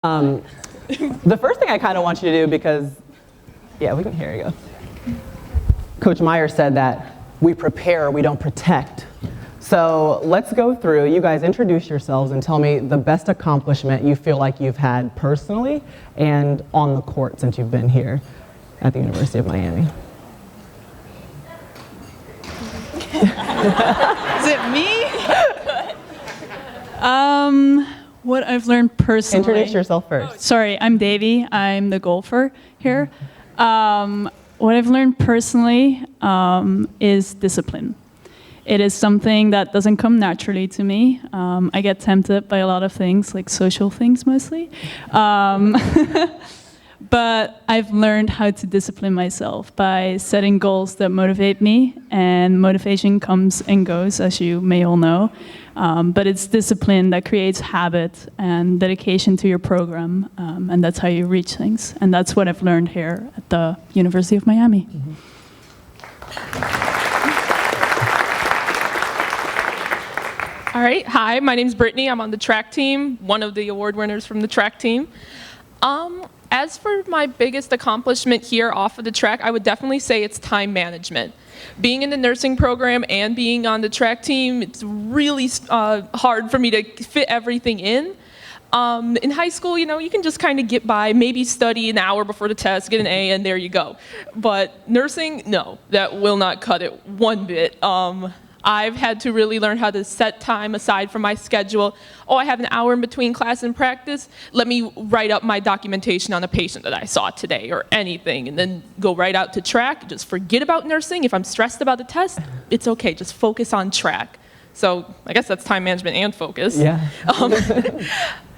The first thing I kind of want you to do, because, yeah, here you go. Coach Meyer said that we prepare, we don't protect. So let's go through, you guys introduce yourselves and tell me the best accomplishment you feel like you've had personally and on the court since you've been here at the University of Miami. Is it me? What I've learned personally. Introduce yourself first. Oh, sorry, I'm Davy. I'm the golfer here. What I've learned personally is discipline. It is something that doesn't come naturally to me. I get tempted by a lot of things, like social things mostly. But I've learned how to discipline myself by setting goals that motivate me, and motivation comes and goes, as you may all know. But it's discipline that creates habit and dedication to your program, and that's how you reach things. And that's what I've learned here at the University of Miami. Mm-hmm. All right, hi, my name's Brittany. I'm on the track team, one of the award winners from the track team. As for my biggest accomplishment here off of the track, I would definitely say it's time management. Being in the nursing program and being on the track team, it's really hard for me to fit everything in. In high school, you can just kind of get by, maybe study an hour before the test, get an A, and there you go. But nursing, no, that will not cut it one bit. I've had to really learn how to set time aside from my schedule. Oh, I have an hour in between class and practice. Let me write up my documentation on a patient that I saw today or anything, and then go right out to track. Just forget about nursing. If I'm stressed about the test, it's okay. Just focus on track. So I guess that's time management and focus. Yeah.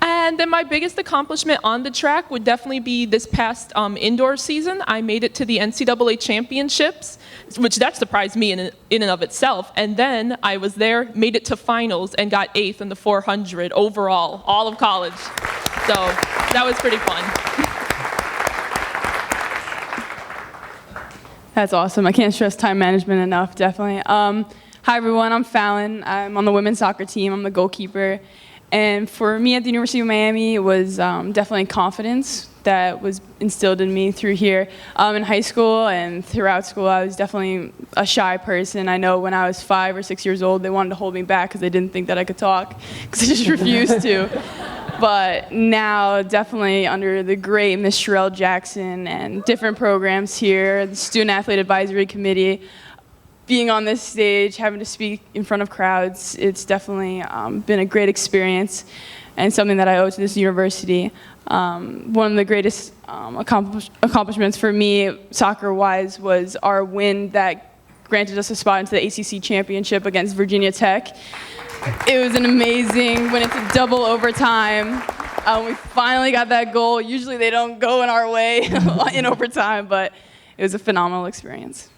And then my biggest accomplishment on the track would definitely be this past indoor season. I made it to the NCAA championships, which that surprised me in and of itself. And then I was there, made it to finals, and got 8th in the 400 overall, all of college. So that was pretty fun. That's awesome. I can't stress time management enough, definitely. Hi, everyone. I'm Fallon. I'm on the women's soccer team. I'm the goalkeeper. And for me at the University of Miami, it was definitely confidence that was instilled in me through here. In high school and throughout school, I was definitely a shy person. I know when I was 5 or 6 years old, they wanted to hold me back because they didn't think that I could talk, because I just refused to. But now, definitely under the great Miss Sherelle Jackson and different programs here, the Student Athlete Advisory Committee, being on this stage, having to speak in front of crowds, it's definitely been a great experience and something that I owe to this university. One of the greatest accomplishments for me, soccer-wise, was our win that granted us a spot into the ACC championship against Virginia Tech. It was an amazing, went into double overtime. We finally got that goal. Usually they don't go in our way in overtime, but it was a phenomenal experience.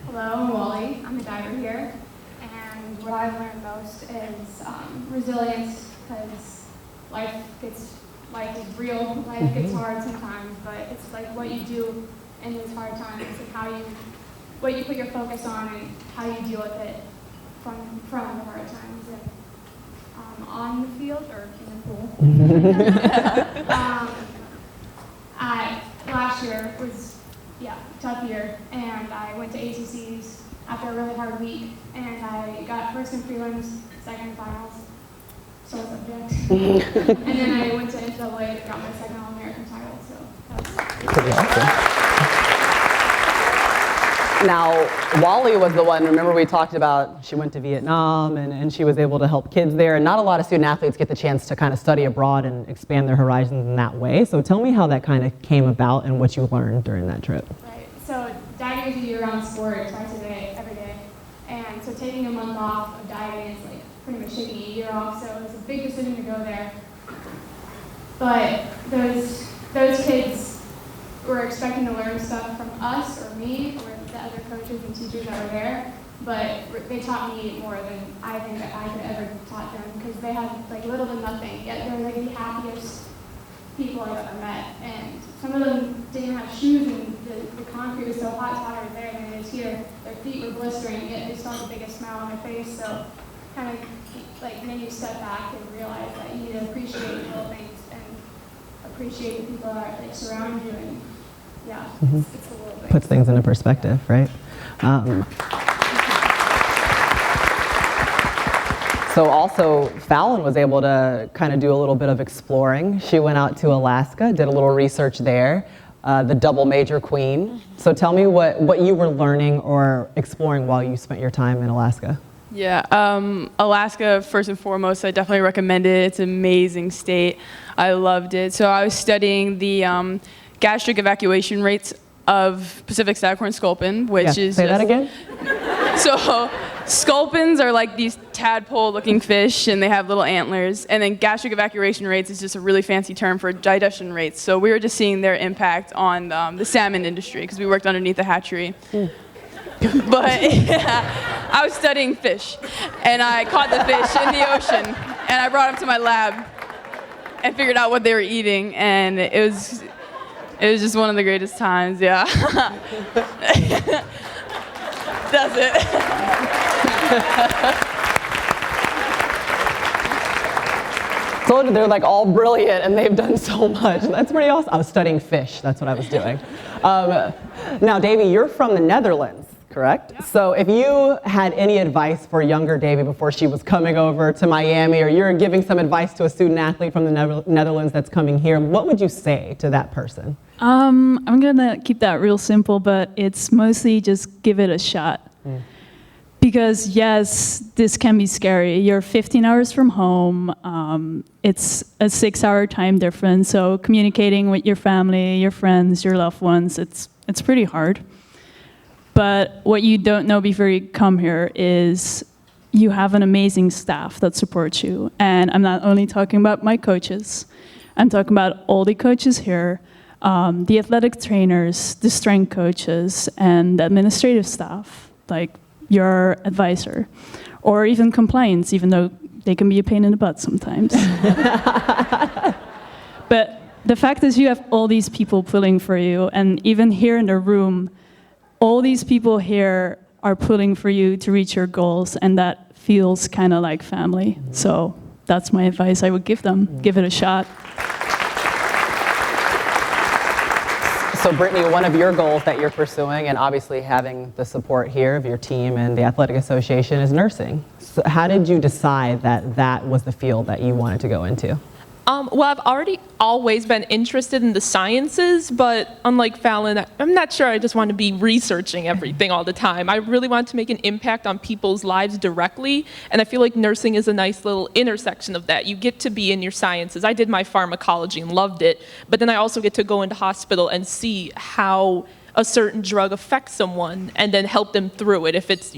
Hello, I'm Wally. I'm a diver here, and what I've learned most is resilience, because life is real. Life gets hard sometimes, but it's like what you do in those hard times and what you put your focus on and how you deal with it from the hard times and on the field or in the pool. Last year was tough year, and I went to ACCs after a really hard week, and I got first in prelims, second in finals, sore subject. And then I went to NCAA and got my second All-American title, so that's pretty awesome. Now, Wally was the one, remember we talked about, she went to Vietnam and she was able to help kids there, and not a lot of student athletes get the chance to kind of study abroad and expand their horizons in that way. So tell me how that kind of came about and what you learned during that trip. right. So diving is a year-round sport, twice a day, every day. And so taking a month off of diving is like pretty much taking a year off, so it was a big decision to go there. But those kids were expecting to learn stuff from us or me or the other coaches and teachers that were there, but they taught me more than I think that I could ever taught them, because they had like little to nothing, yet they were like the happiest people I've ever met. And some of them didn't have shoes, and the concrete was so hot, it's hotter there than it is here. Their feet were blistering, yet they still had the biggest smile on their face. So kind of like made you step back and realize that you need to appreciate little things and appreciate the people that like surround you, and yeah, it's a little bit. Puts things into perspective, right? So also, Fallon was able to kind of do a little bit of exploring. She went out to Alaska, did a little research there, the double major queen. So tell me what you were learning or exploring while you spent your time in Alaska. Yeah, Alaska, first and foremost, I definitely recommend it. It's an amazing state. I loved it. So I was studying the gastric evacuation rates of Pacific Staghorn sculpin, which is say that again? So sculpins are like these tadpole-looking fish, and they have little antlers. And then gastric evacuation rates is just a really fancy term for digestion rates. So we were just seeing their impact on the salmon industry because we worked underneath the hatchery. But yeah, I was studying fish, and I caught the fish in the ocean, and I brought them to my lab and figured out what they were eating, and it was just one of the greatest times. Yeah. That's it. Told you they're like all brilliant and they've done so much. That's pretty awesome. I was studying fish. That's what I was doing. Now, Davy, you're from the Netherlands, correct? Yeah. So if you had any advice for younger Davy before she was coming over to Miami, or you're giving some advice to a student athlete from the Netherlands that's coming here, what would you say to that person? I'm gonna keep that real simple, but it's mostly just give it a shot. Because yes, this can be scary. You're 15 hours from home. It's a 6-hour time difference, so communicating with your family, your friends, your loved ones, it's pretty hard. But what you don't know before you come here is you have an amazing staff that supports you. And I'm not only talking about my coaches, I'm talking about all the coaches here, the athletic trainers, the strength coaches, and the administrative staff, like your advisor, or even compliance, even though they can be a pain in the butt sometimes. But the fact is you have all these people pulling for you, and even here in the room, all these people here are pulling for you to reach your goals, and that feels kind of like family. So that's my advice I would give them. Give it a shot. So Brittany, one of your goals that you're pursuing, and obviously having the support here of your team and the Athletic Association, is nursing. So how did you decide that that was the field that you wanted to go into? Well, I've always been interested in the sciences, but unlike Fallon, I'm not sure I just want to be researching everything all the time. I really want to make an impact on people's lives directly, and I feel like nursing is a nice little intersection of that. You get to be in your sciences. I did my pharmacology and loved it, but then I also get to go into hospital and see how a certain drug affects someone and then help them through it. If it's,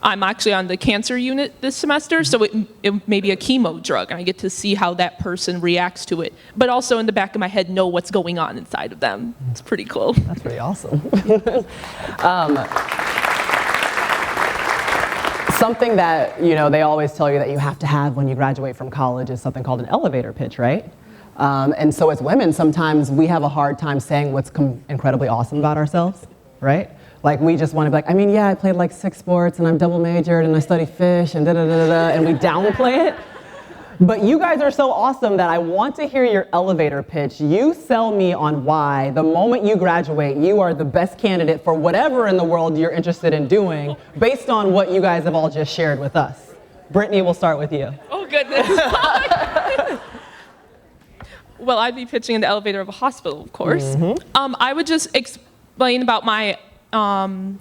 I'm actually on the cancer unit this semester, so it may be a chemo drug, and I get to see how that person reacts to it. But also in the back of my head, know what's going on inside of them. It's pretty cool. That's pretty awesome. Something that they always tell you that you have to have when you graduate from college is something called an elevator pitch, right? And so as women, sometimes we have a hard time saying what's incredibly awesome about ourselves, right? Like, we just want to be like, I played like 6 sports and I'm double majored and I study fish and da-da-da-da-da, and we downplay it. But you guys are so awesome that I want to hear your elevator pitch. You sell me on why the moment you graduate, you are the best candidate for whatever in the world you're interested in doing based on what you guys have all just shared with us. Brittany, we'll start with you. Oh, goodness. Well, I'd be pitching in the elevator of a hospital, of course. I would just explain about my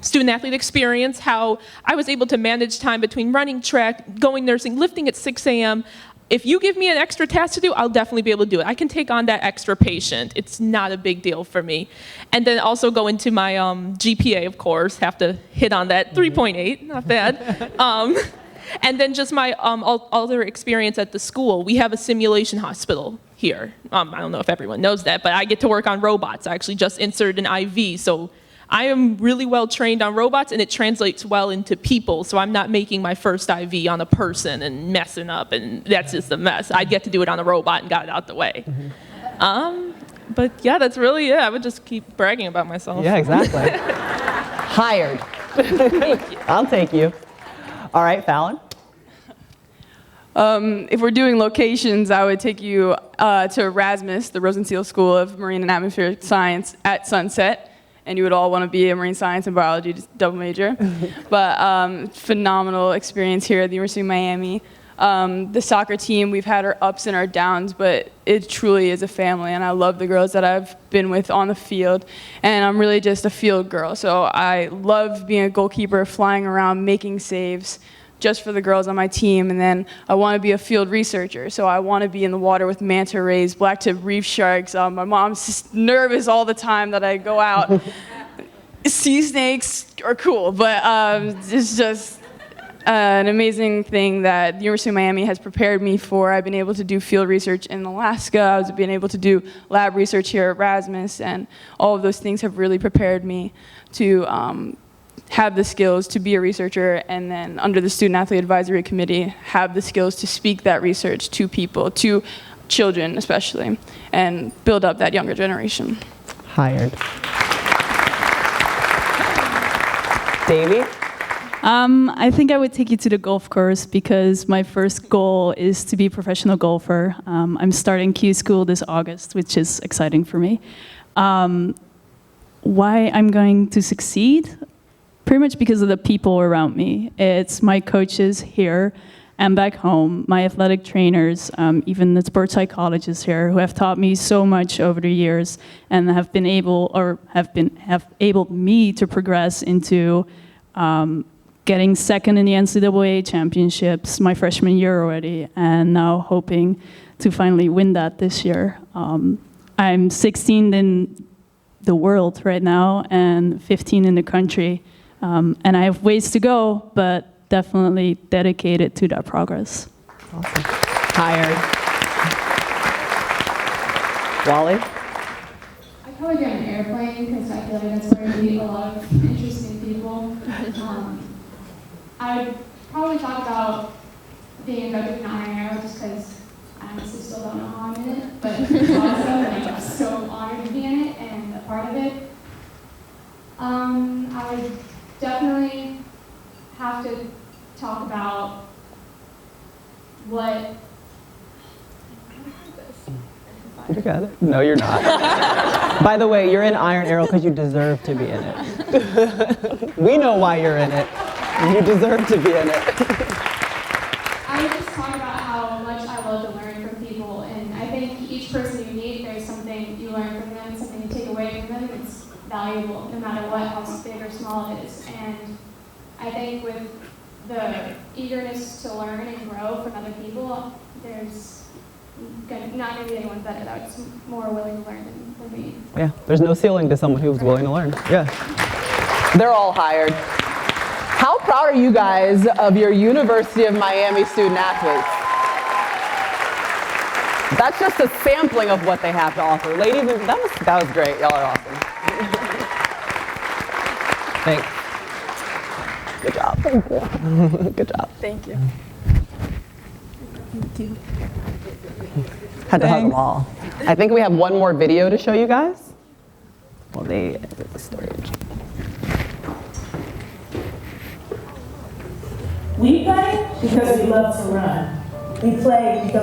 student athlete experience, how I was able to manage time between running track, going nursing, lifting at 6 a.m. If you give me an extra task to do, I'll definitely be able to do it. I can take on that extra patient. It's not a big deal for me. And then also go into my GPA, of course, have to hit on that 3.8, not bad. And then just my other experience at the school. We have a simulation hospital here. I don't know if everyone knows that, but I get to work on robots. I actually just inserted an IV, so I am really well trained on robots, and it translates well into people, so I'm not making my first IV on a person and messing up, and that's just a mess. I'd get to do it on a robot and got it out the way. But yeah, that's really it. I would just keep bragging about myself. Yeah, exactly. Hired. Thank you. I'll take you. All right, Fallon. If we're doing locations, I would take you to Erasmus, the Rosenstiel School of Marine and Atmospheric Science at sunset, and you would all want to be a marine science and biology double major. But phenomenal experience here at the University of Miami. The soccer team, we've had our ups and our downs, but it truly is a family, and I love the girls that I've been with on the field, and I'm really just a field girl. So I love being a goalkeeper, flying around, making saves, just for the girls on my team. And then I want to be a field researcher, so I want to be in the water with manta rays, black-tip reef sharks. My mom's just nervous all the time that I go out. Sea snakes are cool, but it's just an amazing thing that the University of Miami has prepared me for. I've been able to do field research in Alaska. I've been able to do lab research here at Erasmus, and all of those things have really prepared me to have the skills to be a researcher, and then under the Student Athlete Advisory Committee, have the skills to speak that research to people, to children especially, and build up that younger generation. Hired. Davey? I think I would take you to the golf course because my first goal is to be a professional golfer. I'm starting Q School this August, which is exciting for me. Why I'm going to succeed? Pretty much because of the people around me. It's my coaches here and back home, my athletic trainers, even the sports psychologists here who have taught me so much over the years and have enabled me to progress into getting second in the NCAA championships my freshman year already, and now hoping to finally win that this year. I'm 16th in the world right now and 15 in the country. And I have ways to go, but definitely dedicated to that progress. Awesome. Hired. Wally? I'd probably get an airplane because I feel like that's where I meet a lot of interesting people. I would probably talk about being inducted in Iron Arrow just because I honestly still don't know how I'm in it, but it's awesome, and I'm so honored to be in it and a part of it. I would definitely have to talk about what. You got it. No, you're not. By the way, you're in Iron Arrow because you deserve to be in it. We know why you're in it. You deserve to be in it. I would just talk about how much I love to learn from people, and I think each person you meet, there's something you learn from them, something you take away from them. It's valuable, no matter what, how big or small it is. And I think with the eagerness to learn and grow from other people, there's not going to be anyone better that's more willing to learn than me. Yeah, there's no ceiling to someone who's willing to learn. Yeah. They're all hired. How proud are you guys of your University of Miami student athletes? That's just a sampling of what they have to offer. Ladies, that was great. Y'all are awesome. Thanks. Good job. Thank you. Good job. Thank you. Thank you. Had to hug them all. I think we have one more video to show you guys. Well, they exit the stage. We play because we love to run. We play because